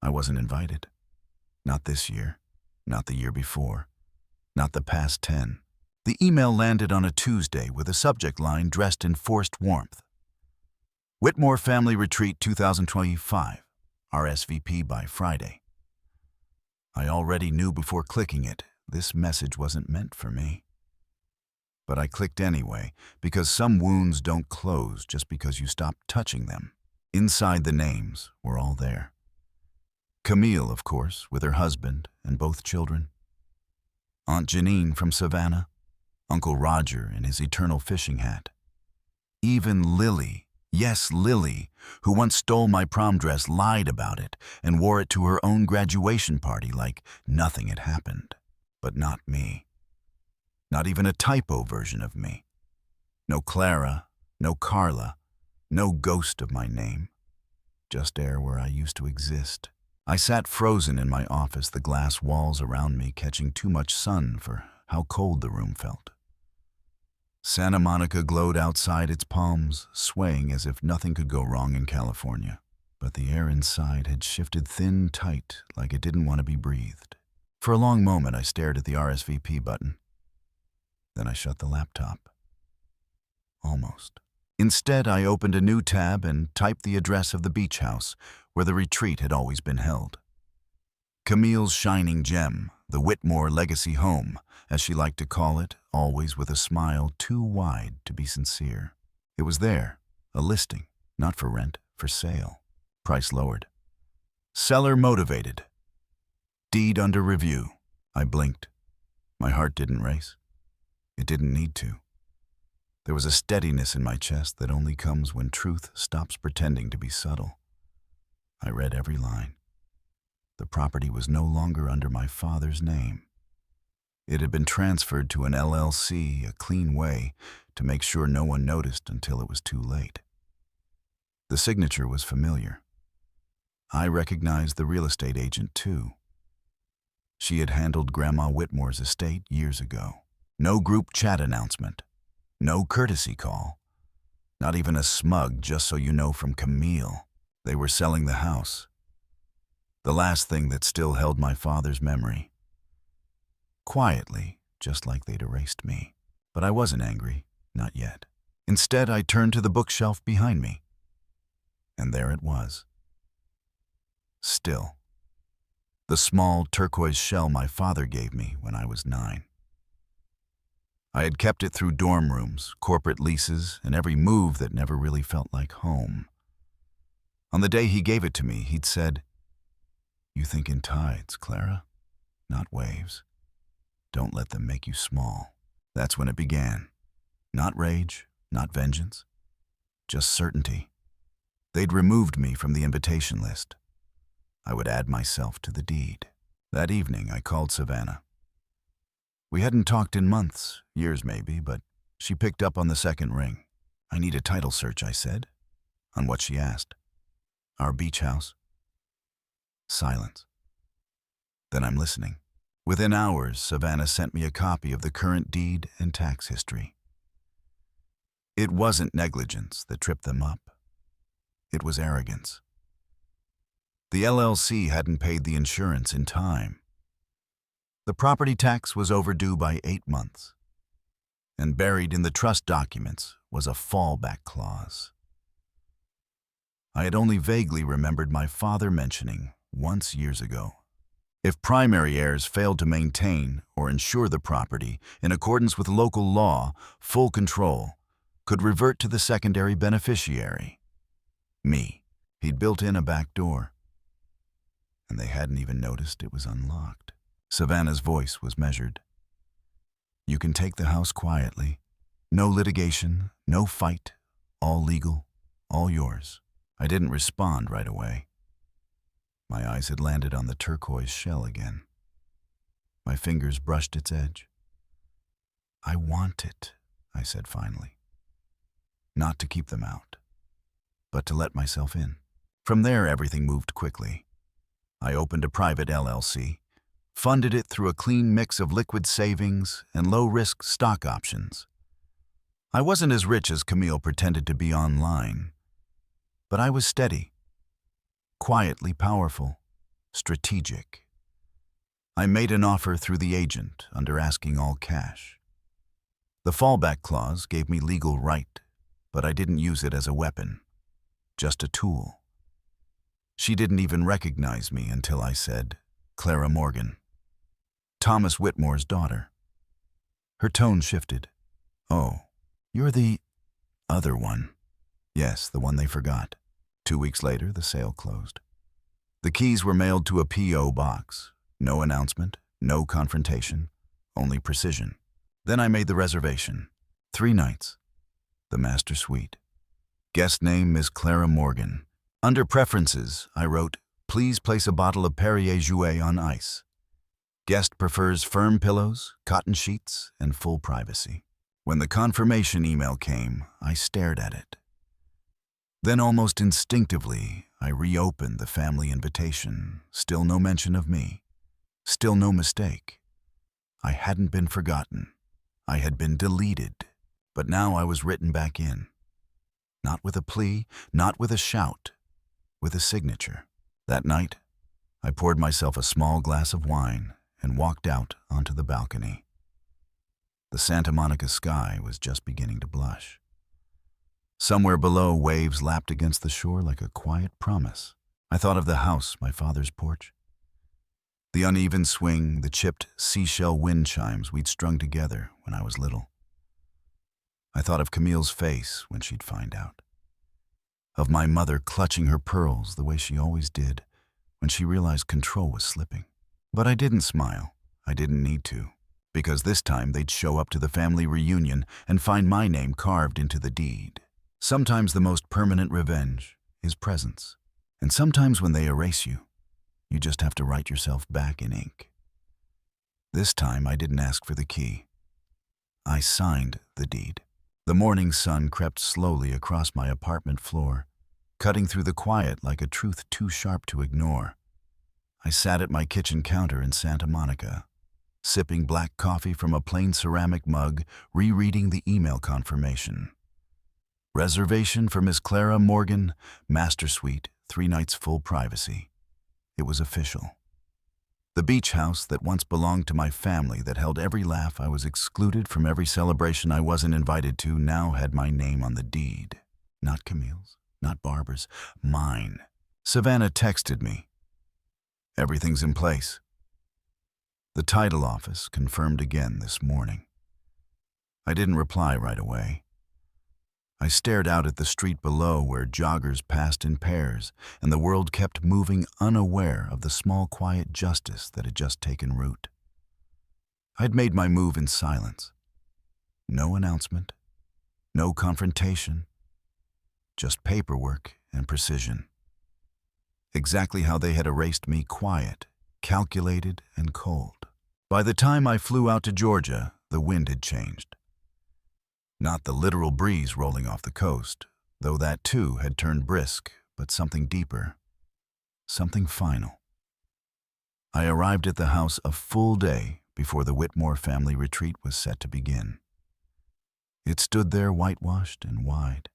I wasn't invited. Not this year, not the year before, not the past 10. The email landed on a Tuesday with a subject line dressed in forced warmth. Whitmore Family Retreat 2025, RSVP by Friday. I already knew before clicking it, this message wasn't meant for me. But I clicked anyway, because some wounds don't close just because you stop touching them. Inside the names were all there. Camille, of course, with her husband and both children. Aunt Janine from Savannah. Uncle Roger in his eternal fishing hat. Even Lily, yes, Lily, who once stole my prom dress, lied about it and wore it to her own graduation party like nothing had happened. But not me. Not even a typo version of me. No Clara, no Carla, no ghost of my name. Just air where I used to exist. I sat frozen in my office, the glass walls around me catching too much sun for how cold the room felt. Santa Monica glowed outside its palms, swaying as if nothing could go wrong in California. But the air inside had shifted thin, tight, like it didn't want to be breathed. For a long moment, I stared at the RSVP button. Then I shut the laptop. Almost. Instead, I opened a new tab and typed the address of the beach house where the retreat had always been held. Camille's shining gem, the Whitmore Legacy Home, as she liked to call it, always with a smile too wide to be sincere. It was there, a listing, not for rent, for sale. Price lowered. Seller motivated. Deed under review. I blinked. My heart didn't race. It didn't need to. There was a steadiness in my chest that only comes when truth stops pretending to be subtle. I read every line. The property was no longer under my father's name. It had been transferred to an LLC, a clean way, to make sure no one noticed until it was too late. The signature was familiar. I recognized the real estate agent, too. She had handled Grandma Whitmore's estate years ago. No group chat announcement. No courtesy call. Not even a smug, just so you know, from Camille. They were selling the house. The last thing that still held my father's memory. Quietly, just like they'd erased me. But I wasn't angry, not yet. Instead, I turned to the bookshelf behind me. And there it was. Still. The small turquoise shell my father gave me when I was 9. I had kept it through dorm rooms, corporate leases, and every move that never really felt like home. On the day he gave it to me, he'd said, "You think in tides, Clara, not waves. Don't let them make you small." That's when it began. Not rage, not vengeance, just certainty. They'd removed me from the invitation list. I would add myself to the deed. That evening, I called Savannah. We hadn't talked in months, years maybe, but she picked up on the second ring. "I need a title search," I said. On what she asked. "Our beach house." Silence. Then I'm listening. Within hours, Savannah sent me a copy of the current deed and tax history. It wasn't negligence that tripped them up. It was arrogance. The LLC hadn't paid the insurance in time. The property tax was overdue by 8 months. And buried in the trust documents was a fallback clause. I had only vaguely remembered my father mentioning, once years ago, if primary heirs failed to maintain or insure the property in accordance with local law, full control could revert to the secondary beneficiary. Me. He'd built in a back door. And they hadn't even noticed it was unlocked. Savannah's voice was measured. "You can take the house quietly. No litigation, no fight, all legal, all yours." I didn't respond right away. My eyes had landed on the turquoise shell again. My fingers brushed its edge. "I want it," I said finally. Not to keep them out, but to let myself in. From there, everything moved quickly. I opened a private LLC, funded it through a clean mix of liquid savings and low-risk stock options. I wasn't as rich as Camille pretended to be online, but I was steady, quietly powerful. strategic. I made an offer through the agent under asking all cash. The fallback clause gave me legal right, but I didn't use it as a weapon, just a tool. She didn't even recognize me until I said, "Clara Morgan, Thomas Whitmore's daughter." Her tone shifted. "Oh, you're the other one." Yes, the one they forgot. 2 weeks later, the sale closed. The keys were mailed to a P.O. box. No announcement, no confrontation, only precision. Then I made the reservation. 3 nights. The master suite. Guest name Miss Clara Morgan. Under preferences, I wrote, "Please place a bottle of Perrier Jouet on ice. Guest prefers firm pillows, cotton sheets, and full privacy." When the confirmation email came, I stared at it. Then almost instinctively, I reopened the family invitation. Still no mention of me. Still no mistake. I hadn't been forgotten. I had been deleted. But now I was written back in. Not with a plea, not with a shout, with a signature. That night, I poured myself a small glass of wine and walked out onto the balcony. The Santa Monica sky was just beginning to blush. Somewhere below, waves lapped against the shore like a quiet promise. I thought of the house, my father's porch. The uneven swing, the chipped seashell wind chimes we'd strung together when I was little. I thought of Camille's face when she'd find out. Of my mother clutching her pearls the way she always did when she realized control was slipping. But I didn't smile. I didn't need to. Because this time they'd show up to the family reunion and find my name carved into the deed. Sometimes the most permanent revenge is presence. And sometimes when they erase you, you just have to write yourself back in ink. This time I didn't ask for the key. I signed the deed. The morning sun crept slowly across my apartment floor, cutting through the quiet like a truth too sharp to ignore. I sat at my kitchen counter in Santa Monica, sipping black coffee from a plain ceramic mug, rereading the email confirmation. Reservation for Miss Clara Morgan, Master Suite, 3 nights full privacy. It was official. The beach house that once belonged to my family, that held every laugh I was excluded from, every celebration I wasn't invited to, now had my name on the deed. Not Camille's, not Barbara's, mine. Savannah texted me. "Everything's in place." The title office confirmed again this morning. I didn't reply right away. I stared out at the street below where joggers passed in pairs and the world kept moving, unaware of the small quiet justice that had just taken root. I'd made my move in silence. No announcement, no confrontation, just paperwork and precision. Exactly how they had erased me, quiet, calculated, and cold. By the time I flew out to Georgia, the wind had changed. Not the literal breeze rolling off the coast, though that too had turned brisk, but something deeper, something final. I arrived at the house a full day before the Whitmore family retreat was set to begin. It stood there whitewashed and wide,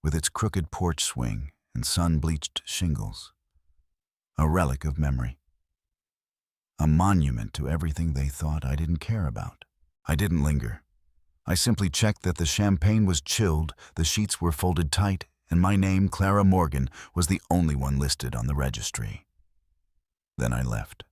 with its crooked porch swing and sun-bleached shingles, a relic of memory. A monument to everything they thought I didn't care about. I didn't linger. I simply checked that the champagne was chilled, the sheets were folded tight, and my name, Clara Morgan, was the only one listed on the registry. Then I left.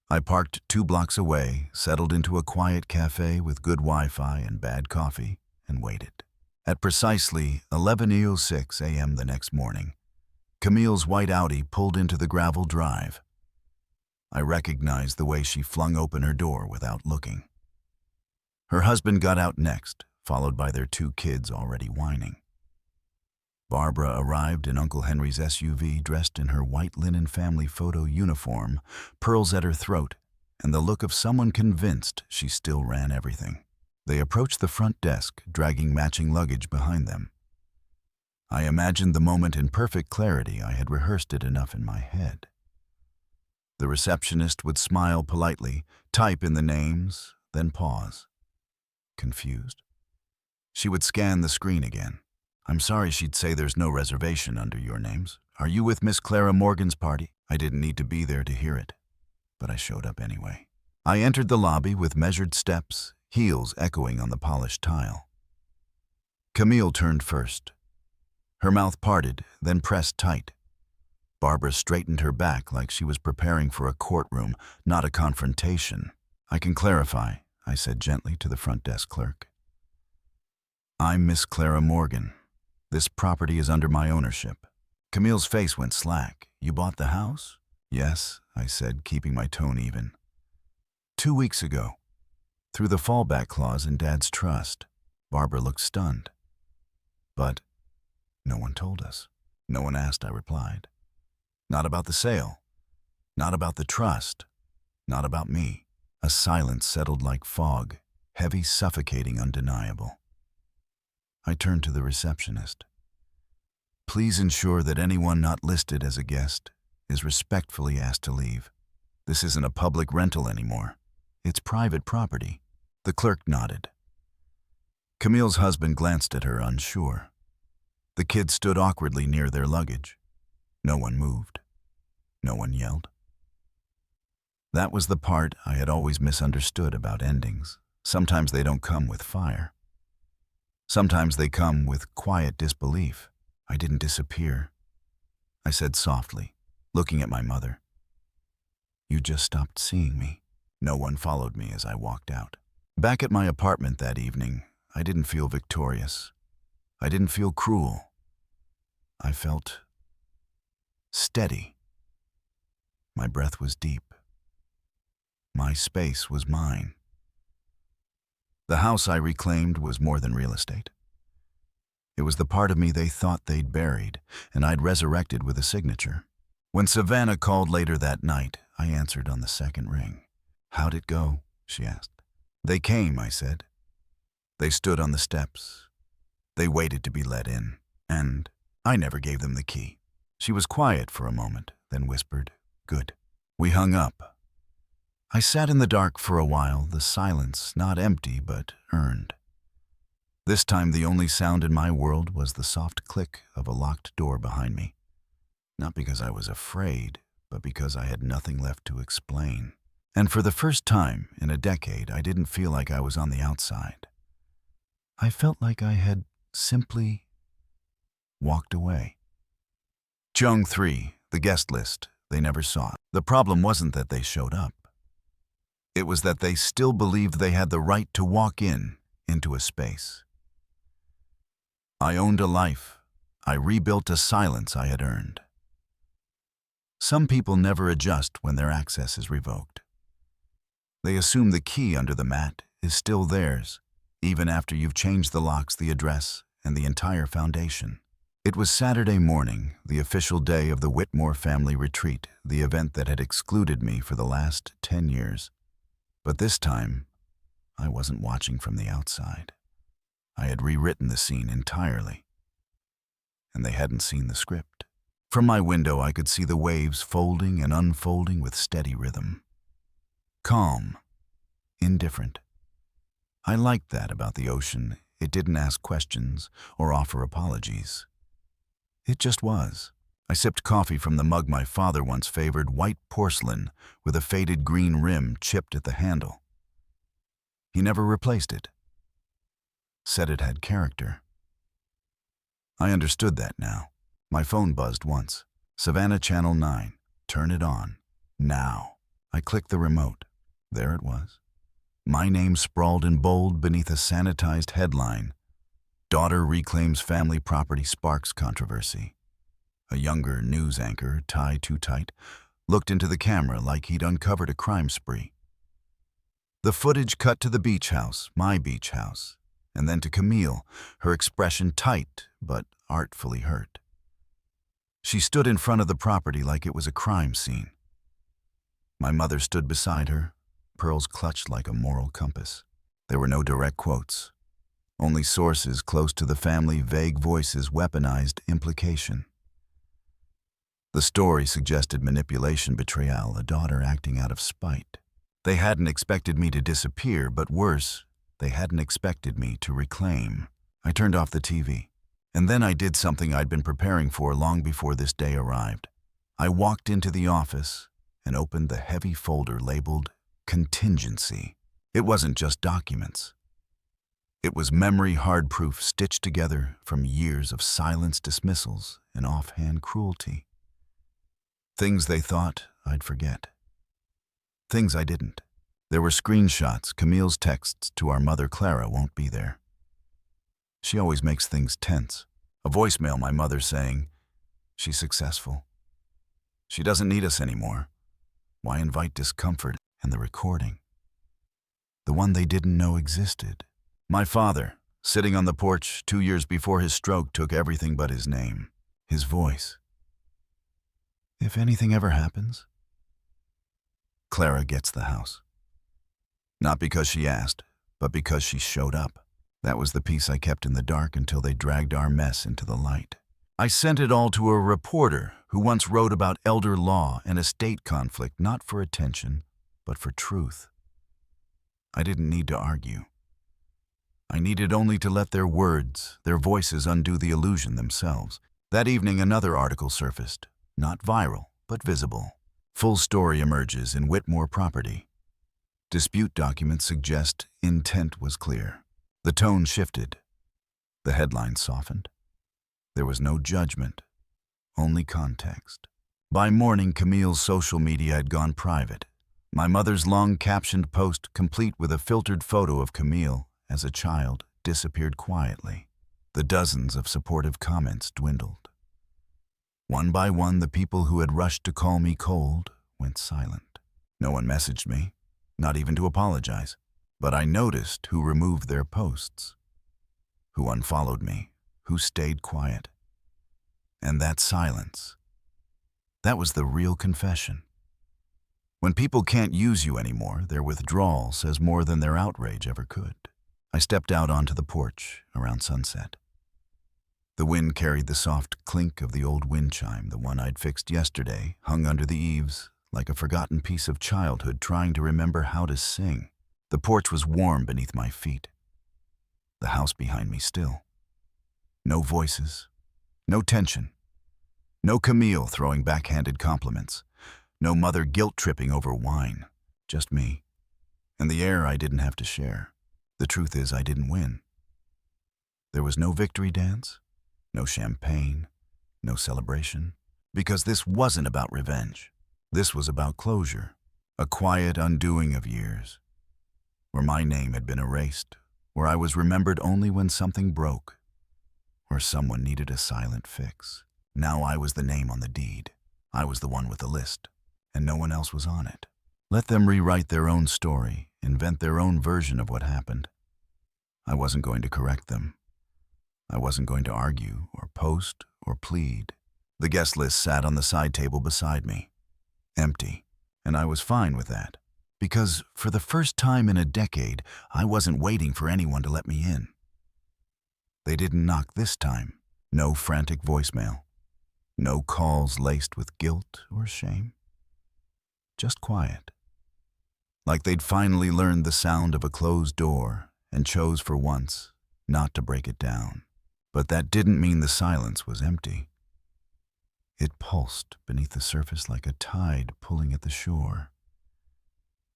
I parked 2 blocks away, settled into a quiet cafe with good Wi-Fi and bad coffee, and waited. At precisely 11:06 a.m. the next morning, Camille's white Audi pulled into the gravel drive. I recognized the way she flung open her door without looking. Her husband got out next, followed by their 2 kids already whining. Barbara arrived in Uncle Henry's SUV, dressed in her white linen family photo uniform, pearls at her throat, and the look of someone convinced she still ran everything. They approached the front desk, dragging matching luggage behind them. I imagined the moment in perfect clarity. I had rehearsed it enough in my head. The receptionist would smile politely, type in the names, then pause. Confused. She would scan the screen again. "I'm sorry," she'd say, "there's no reservation under your names. Are you with Miss Clara Morgan's party?" I didn't need to be there to hear it, but I showed up anyway. I entered the lobby with measured steps, heels echoing on the polished tile. Camille turned first. Her mouth parted, then pressed tight. Barbara straightened her back like she was preparing for a courtroom, not a confrontation. "I can clarify," I said gently to the front desk clerk. "I'm Miss Clara Morgan. This property is under my ownership." Camille's face went slack. "You bought the house?" "Yes," I said, keeping my tone even. "2 weeks ago, through the fallback clause in Dad's trust." Barbara looked stunned. "But no one told us." "No one asked," I replied. "Not about the sale. Not about the trust. Not about me." A silence settled like fog, heavy, suffocating, undeniable. I turned to the receptionist. "Please ensure that anyone not listed as a guest is respectfully asked to leave. This isn't a public rental anymore. It's private property." The clerk nodded. Camille's husband glanced at her, unsure. The kids stood awkwardly near their luggage. No one moved. No one yelled. That was the part I had always misunderstood about endings. Sometimes they don't come with fire. Sometimes they come with quiet disbelief. I didn't disappear. I said softly, looking at my mother. "You just stopped seeing me." No one followed me as I walked out. Back at my apartment that evening, I didn't feel victorious. I didn't feel cruel. I felt steady. My breath was deep. My space was mine. The house I reclaimed was more than real estate. It was the part of me they thought they'd buried, and I'd resurrected with a signature. When Savannah called later that night, I answered on the second ring. "How'd it go?" she asked. "They came," I said. "They stood on the steps. They waited to be let in, and I never gave them the key." She was quiet for a moment, then whispered, "Good." We hung up. I sat in the dark for a while, the silence not empty but earned. This time the only sound in my world was the soft click of a locked door behind me. Not because I was afraid, but because I had nothing left to explain. And for the first time in a decade, I didn't feel like I was on the outside. I felt like I had simply walked away. Chung 3, the guest list, they never saw. The problem wasn't that they showed up. It was that they still believed they had the right to walk into a space. I owned a life. I rebuilt a silence I had earned. Some people never adjust when their access is revoked. They assume the key under the mat is still theirs, even after you've changed the locks, the address, and the entire foundation. It was Saturday morning, the official day of the Whitmore family retreat, the event that had excluded me for the last 10 years. But this time, I wasn't watching from the outside. I had rewritten the scene entirely, and they hadn't seen the script. From my window, I could see the waves folding and unfolding with steady rhythm. Calm, indifferent. I liked that about the ocean. It didn't ask questions or offer apologies. It just was. I sipped coffee from the mug my father once favored, white porcelain with a faded green rim chipped at the handle. He never replaced it. Said it had character. I understood that now. My phone buzzed once. Savannah Channel 9. Turn it on. Now. I clicked the remote. There it was. My name sprawled in bold beneath a sanitized headline. Daughter reclaims family property sparks controversy. A younger news anchor, tie too tight, looked into the camera like he'd uncovered a crime spree. The footage cut to the beach house, my beach house, and then to Camille, her expression tight but artfully hurt. She stood in front of the property like it was a crime scene. My mother stood beside her, pearls clutched like a moral compass. There were no direct quotes. Only sources close to the family, vague voices, weaponized implication. The story suggested manipulation, betrayal, a daughter acting out of spite. They hadn't expected me to disappear, but worse, they hadn't expected me to reclaim. I turned off the TV. And then I did something I'd been preparing for long before this day arrived. I walked into the office and opened the heavy folder labeled Contingency. It wasn't just documents. It was memory hard proof stitched together from years of silenced dismissals and offhand cruelty. Things they thought I'd forget. Things I didn't. There were screenshots. Camille's texts to our mother Clara won't be there. She always makes things tense. A voicemail my mother saying, "She's successful. She doesn't need us anymore. Why invite discomfort?" And the recording. The one they didn't know existed. My father, sitting on the porch 2 years before his stroke, took everything but his name. His voice. "If anything ever happens, Clara gets the house." Not because she asked, but because she showed up. That was the piece I kept in the dark until they dragged our mess into the light. I sent it all to a reporter who once wrote about elder law and estate conflict, not for attention, but for truth. I didn't need to argue. I needed only to let their words, their voices undo the illusion themselves. That evening another article surfaced, not viral, but visible. Full story emerges in Whitmore property. Dispute documents suggest intent was clear. The tone shifted. The headline softened. There was no judgment, only context. By morning, Camille's social media had gone private. My mother's long captioned post, complete with a filtered photo of Camille as a child, disappeared quietly. The dozens of supportive comments dwindled. One by one, the people who had rushed to call me cold went silent. No one messaged me, not even to apologize. But I noticed who removed their posts, who unfollowed me, who stayed quiet. And that silence, that was the real confession. When people can't use you anymore, their withdrawal says more than their outrage ever could. I stepped out onto the porch around sunset. The wind carried the soft clink of the old wind chime, the one I'd fixed yesterday, hung under the eaves, like a forgotten piece of childhood trying to remember how to sing. The porch was warm beneath my feet. The house behind me still. No voices, no tension, no Camille throwing backhanded compliments, no mother guilt-tripping over wine, just me. And the air I didn't have to share. The truth is I didn't win. There was no victory dance, no champagne, no celebration, because this wasn't about revenge. This was about closure, a quiet undoing of years, where my name had been erased, where I was remembered only when something broke, where someone needed a silent fix. Now I was the name on the deed. I was the one with the list, and no one else was on it. Let them rewrite their own story, invent their own version of what happened. I wasn't going to correct them. I wasn't going to argue or post or plead. The guest list sat on the side table beside me, empty, and I was fine with that. Because for the first time in a decade, I wasn't waiting for anyone to let me in. They didn't knock this time. No frantic voicemail. No calls laced with guilt or shame. Just quiet. Like they'd finally learned the sound of a closed door and chose for once not to break it down. But that didn't mean the silence was empty. It pulsed beneath the surface like a tide pulling at the shore.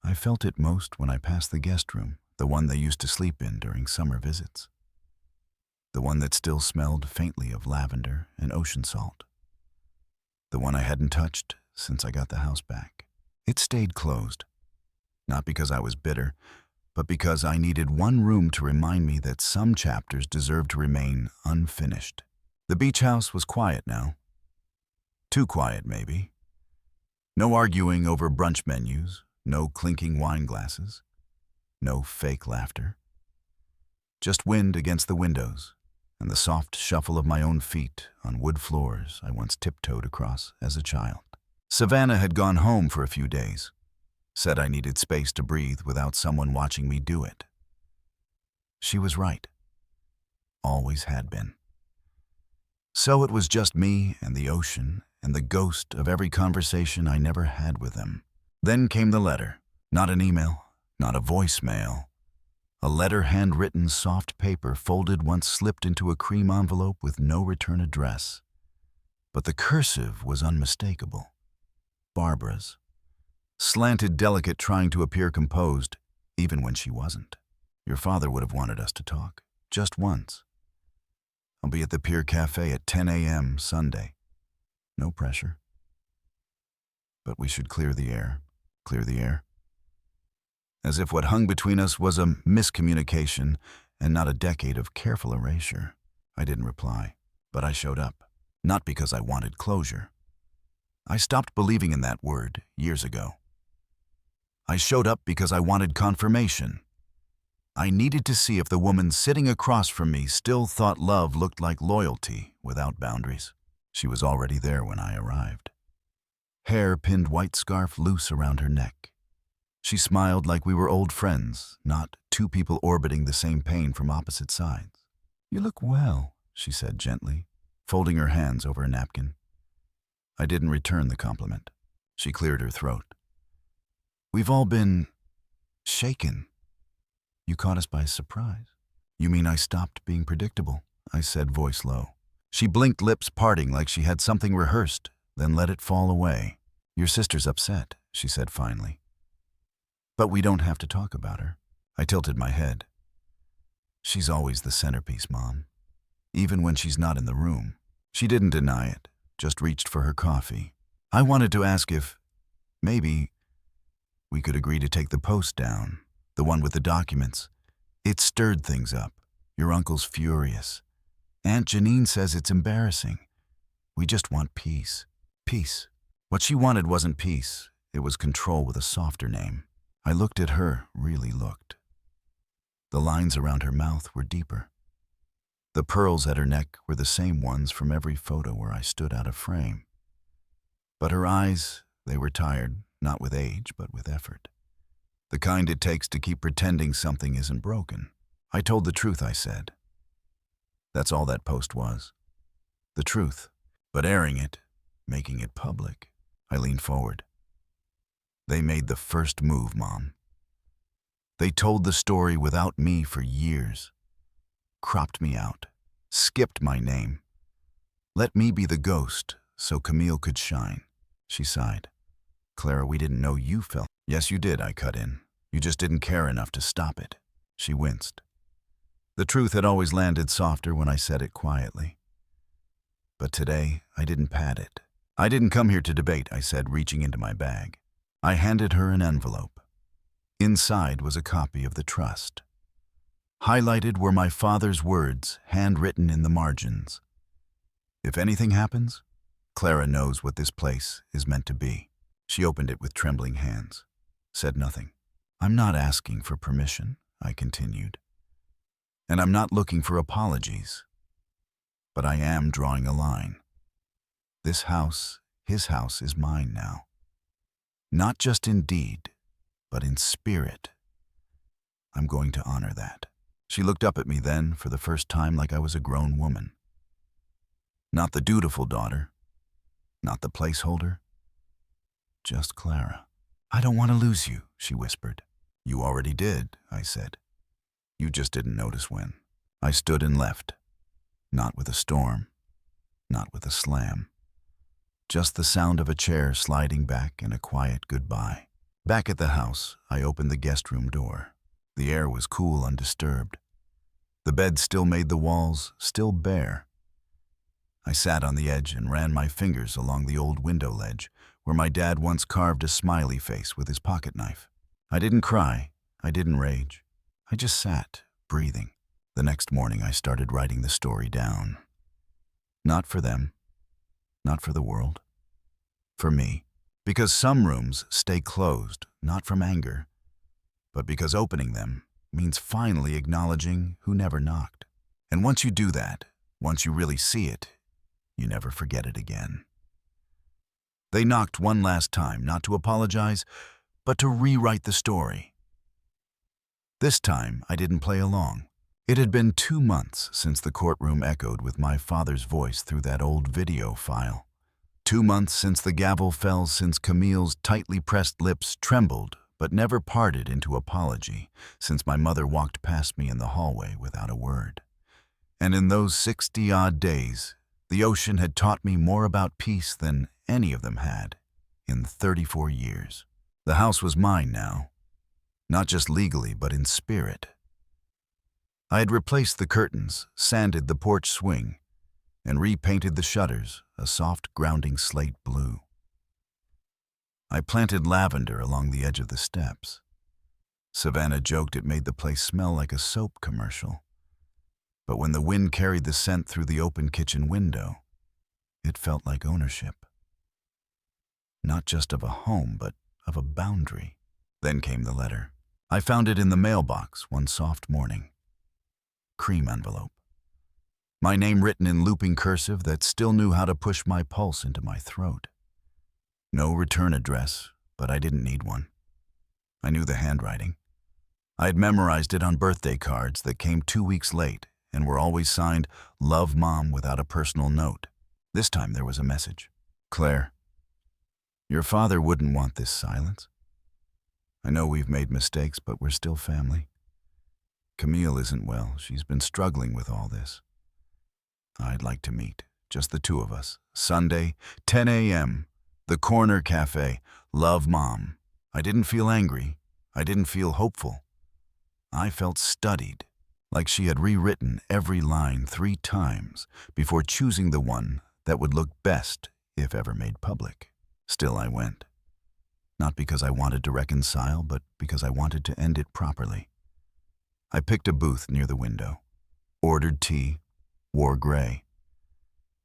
I felt it most when I passed the guest room, the one they used to sleep in during summer visits. The one that still smelled faintly of lavender and ocean salt. The one I hadn't touched since I got the house back. It stayed closed, not because I was bitter, but because I needed one room to remind me that some chapters deserved to remain unfinished. The beach house was quiet now. Too quiet, maybe. No arguing over brunch menus. No clinking wine glasses, no fake laughter. Just wind against the windows and the soft shuffle of my own feet on wood floors I once tiptoed across as a child. Savannah had gone home for a few days, said I needed space to breathe without someone watching me do it. She was right. Always had been. So it was just me and the ocean and the ghost of every conversation I never had with them. Then came the letter. Not an email, not a voicemail. A letter, handwritten, soft paper, folded once, slipped into a cream envelope with no return address. but the cursive was unmistakable. Barbara's. Slanted, delicate, trying to appear composed, even when she wasn't. Your father would have wanted us to talk, just once. I'll be at the Pier Cafe at 10 a.m. Sunday. No pressure. But we should clear the air. Clear the air. As if what hung between us was a miscommunication and not a decade of careful erasure. I didn't reply, but I showed up. Not because I wanted closure. I stopped believing in that word years ago. I showed up because I wanted confirmation. I needed to see if the woman sitting across from me still thought love looked like loyalty without boundaries. She was already there when I arrived. Hair pinned white scarf loose around her neck. She smiled like we were old friends, not two people orbiting the same pain from opposite sides. "You look well," she said gently, folding her hands over a napkin. I didn't return the compliment. She cleared her throat. "We've all been shaken. You caught us by surprise." "You mean I stopped being predictable?" I said, voice low. She blinked, lips parting like she had something rehearsed, then let it fall away. "Your sister's upset," she said finally. "But we don't have to talk about her." I tilted my head. "She's always the centerpiece, Mom. Even when she's not in the room." She didn't deny it, just reached for her coffee. I wanted to ask if, maybe, we could agree to take the post down, the one with the documents. It stirred things up. Your uncle's furious. Aunt Janine says it's embarrassing. We just want peace. Peace. What she wanted wasn't peace. It was control with a softer name. I looked at her, really looked. The lines around her mouth were deeper. The pearls at her neck were the same ones from every photo where I stood out of frame. But her eyes, they were tired, not with age, but with effort. The kind it takes to keep pretending something isn't broken. I told the truth, I said. That's all that post was. The truth. But airing it, making it public. I leaned forward. They made the first move, Mom. They told the story without me for years. Cropped me out. Skipped my name. Let me be the ghost so Camille could shine. She sighed. "Clara, we didn't know you felt." "Yes, you did," I cut in. "You just didn't care enough to stop it." She winced. The truth had always landed softer when I said it quietly. But today, I didn't pad it. "I didn't come here to debate," I said, reaching into my bag. I handed her an envelope. Inside was a copy of the trust. Highlighted were my father's words, handwritten in the margins. "If anything happens, Clara knows what this place is meant to be." She opened it with trembling hands, said nothing. "I'm not asking for permission," I continued. "And I'm not looking for apologies. But I am drawing a line. This house, his house, is mine now. Not just in deed, but in spirit. I'm going to honor that." She looked up at me then, for the first time, like I was a grown woman. Not the dutiful daughter, not the placeholder, just Clara. "I don't want to lose you," she whispered. "You already did," I said. "You just didn't notice when." I stood and left. Not with a storm, not with a slam. Just the sound of a chair sliding back and a quiet goodbye. Back at the house, I opened the guest room door. The air was cool, undisturbed. The bed still made the walls still bare. I sat on the edge and ran my fingers along the old window ledge where my dad once carved a smiley face with his pocket knife. I didn't cry. I didn't rage. I just sat, breathing. The next morning I started writing the story down. Not for them. Not for the world. For me. Because some rooms stay closed, not from anger, but because opening them means finally acknowledging who never knocked. And once you do that, once you really see it, you never forget it again. They knocked one last time, not to apologize, but to rewrite the story. This time, I didn't play along. It had been 2 months since the courtroom echoed with my father's voice through that old video file. 2 months since the gavel fell, since Camille's tightly pressed lips trembled but never parted into apology, since my mother walked past me in the hallway without a word. And in those 60-odd days, The ocean had taught me more about peace than any of them had in 34 years. The house was mine now, not just legally, but in spirit. I had replaced the curtains, sanded the porch swing, and repainted the shutters a soft, grounding slate blue. I planted lavender along the edge of the steps. Savannah joked it made the place smell like a soap commercial. But when the wind carried the scent through the open kitchen window, it felt like ownership. Not just of a home, but of a boundary. Then came the letter. I found it in the mailbox one soft morning. Cream envelope. My name written in looping cursive that still knew how to push my pulse into my throat. No return address, but I didn't need one. I knew the handwriting. I had memorized it on birthday cards that came 2 weeks late and were always signed, "Love Mom," without a personal note. This time there was a message. Claire, your father wouldn't want this silence. I know we've made mistakes, but we're still family. Camille isn't well. She's been struggling with all this. I'd like to meet, just the two of us. Sunday, 10 a.m., the Corner Cafe. Love, Mom. I didn't feel angry. I didn't feel hopeful. I felt studied, like she had rewritten every line 3 times before choosing the one that would look best if ever made public. Still, I went. Not because I wanted to reconcile, but because I wanted to end it properly. I picked a booth near the window, ordered tea, wore gray.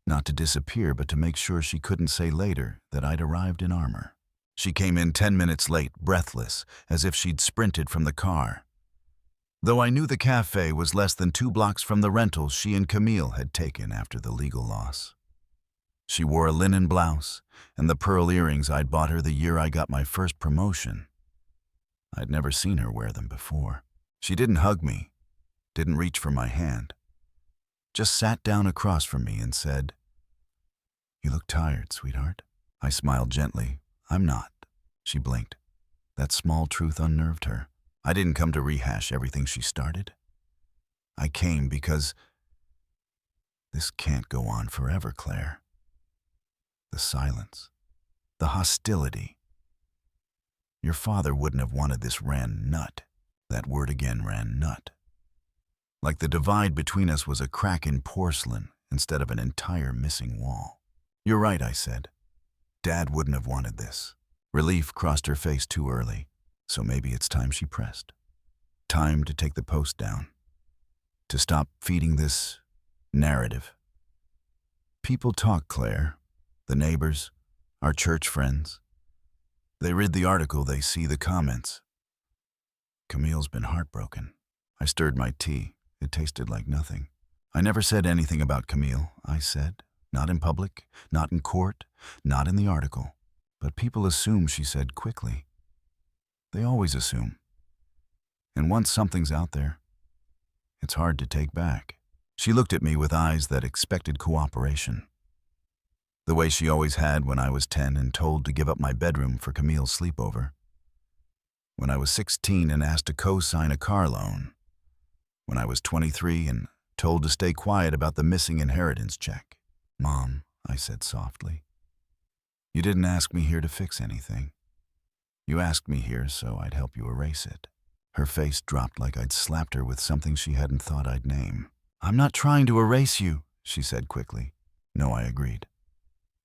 Not to disappear, but to make sure she couldn't say later that I'd arrived in armor. She came in 10 minutes late, breathless, as if she'd sprinted from the car. Though I knew the cafe was less than 2 blocks from the rental she and Camille had taken after the legal loss. She wore a linen blouse and the pearl earrings I'd bought her the year I got my first promotion. I'd never seen her wear them before. She didn't hug me, didn't reach for my hand. Just sat down across from me and said, "You look tired, sweetheart." I smiled gently. "I'm not." She blinked. That small truth unnerved her. I didn't come to rehash everything she started. I came because this can't go on forever, Claire. The silence, the hostility. Your father wouldn't have wanted this ran nut. That word again, ran nut. Like the divide between us was a crack in porcelain instead of an entire missing wall. "You're right," I said. "Dad wouldn't have wanted this." Relief crossed her face too early, so maybe it's time she pressed. Time to take the post down. To stop feeding this narrative. People talk, Claire. The neighbors, our church friends. They read the article, they see the comments. Camille's been heartbroken. I stirred my tea. It tasted like nothing. "I never said anything about Camille," I said. "Not in public, not in court, not in the article. But people assume," she said quickly. "They always assume. And once something's out there, it's hard to take back." She looked at me with eyes that expected cooperation. The way she always had when I was 10 and told to give up my bedroom for Camille's sleepover. When I was 16 and asked to co-sign a car loan. When I was 23 and told to stay quiet about the missing inheritance check. "Mom," I said softly, "you didn't ask me here to fix anything. You asked me here so I'd help you erase it." Her face dropped like I'd slapped her with something she hadn't thought I'd name. "I'm not trying to erase you," she said quickly. "No," I agreed.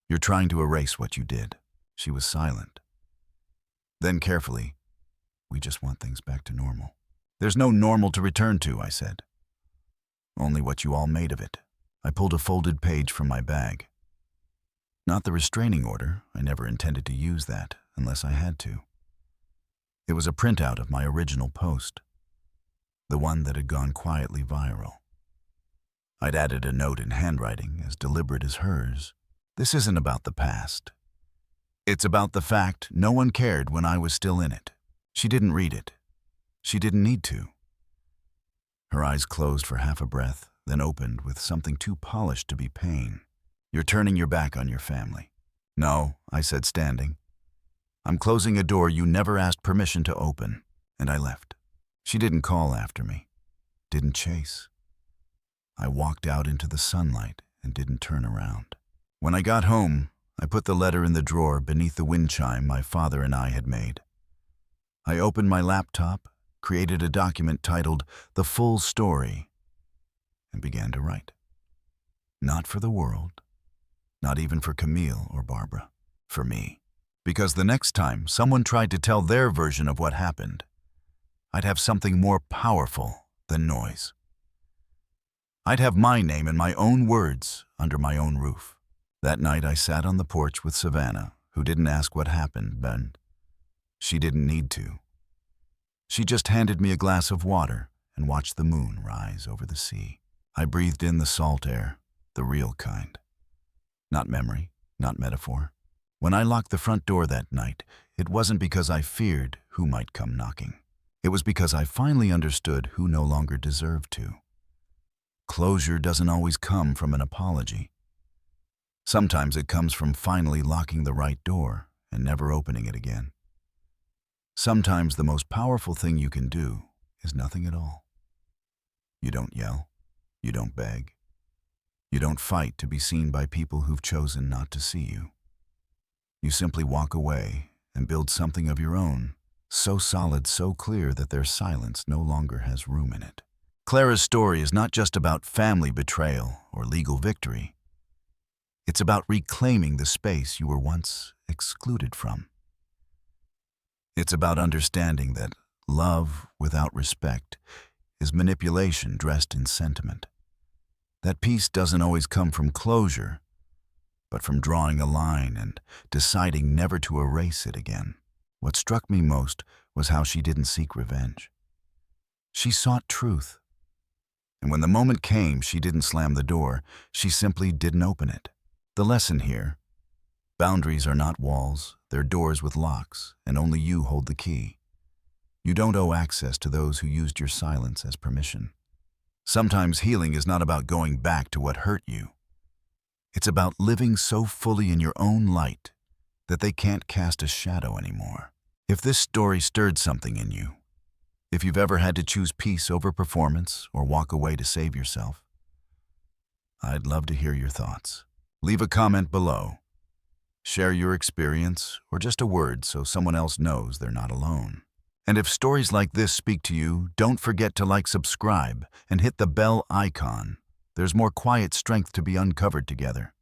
"You're trying to erase what you did." She was silent. Then carefully, "We just want things back to normal." "There's no normal to return to," I said. "Only what you all made of it." I pulled a folded page from my bag. Not the restraining order. I never intended to use that unless I had to. It was a printout of my original post, the one that had gone quietly viral. I'd added a note in handwriting as deliberate as hers. "This isn't about the past. It's about the fact no one cared when I was still in it." She didn't read it. She didn't need to. Her eyes closed for half a breath, then opened with something too polished to be pain. "You're turning your back on your family." "No," I said, standing. "I'm closing a door you never asked permission to open." And I left. She didn't call after me. Didn't chase. I walked out into the sunlight and didn't turn around. When I got home, I put the letter in the drawer beneath the wind chime my father and I had made. I opened my laptop, created a document titled The Full Story, and began to write. Not for the world, not even for Camille or Barbara, for me. Because the next time someone tried to tell their version of what happened, I'd have something more powerful than noise. I'd have my name and my own words under my own roof. That night I sat on the porch with Savannah, who didn't ask what happened, and she didn't need to. She just handed me a glass of water and watched the moon rise over the sea. I breathed in the salt air, the real kind. Not memory, not metaphor. When I locked the front door that night, it wasn't because I feared who might come knocking. It was because I finally understood who no longer deserved to. Closure doesn't always come from an apology. Sometimes it comes from finally locking the right door and never opening it again. Sometimes the most powerful thing you can do is nothing at all. You don't yell. You don't beg. You don't fight to be seen by people who've chosen not to see you. You simply walk away and build something of your own, so solid, so clear that their silence no longer has room in it. Clara's story is not just about family betrayal or legal victory. It's about reclaiming the space you were once excluded from. It's about understanding that love without respect is manipulation dressed in sentiment. That peace doesn't always come from closure, but from drawing a line and deciding never to erase it again. What struck me most was how she didn't seek revenge. She sought truth. And when the moment came, she didn't slam the door, she simply didn't open it. The lesson here: boundaries are not walls, they're doors with locks, and only you hold the key. You don't owe access to those who used your silence as permission. Sometimes healing is not about going back to what hurt you. It's about living so fully in your own light that they can't cast a shadow anymore. If this story stirred something in you, if you've ever had to choose peace over performance or walk away to save yourself, I'd love to hear your thoughts. Leave a comment below. Share your experience or just a word so someone else knows they're not alone. And if stories like this speak to you, don't forget to subscribe, and hit the bell icon. There's more quiet strength to be uncovered together.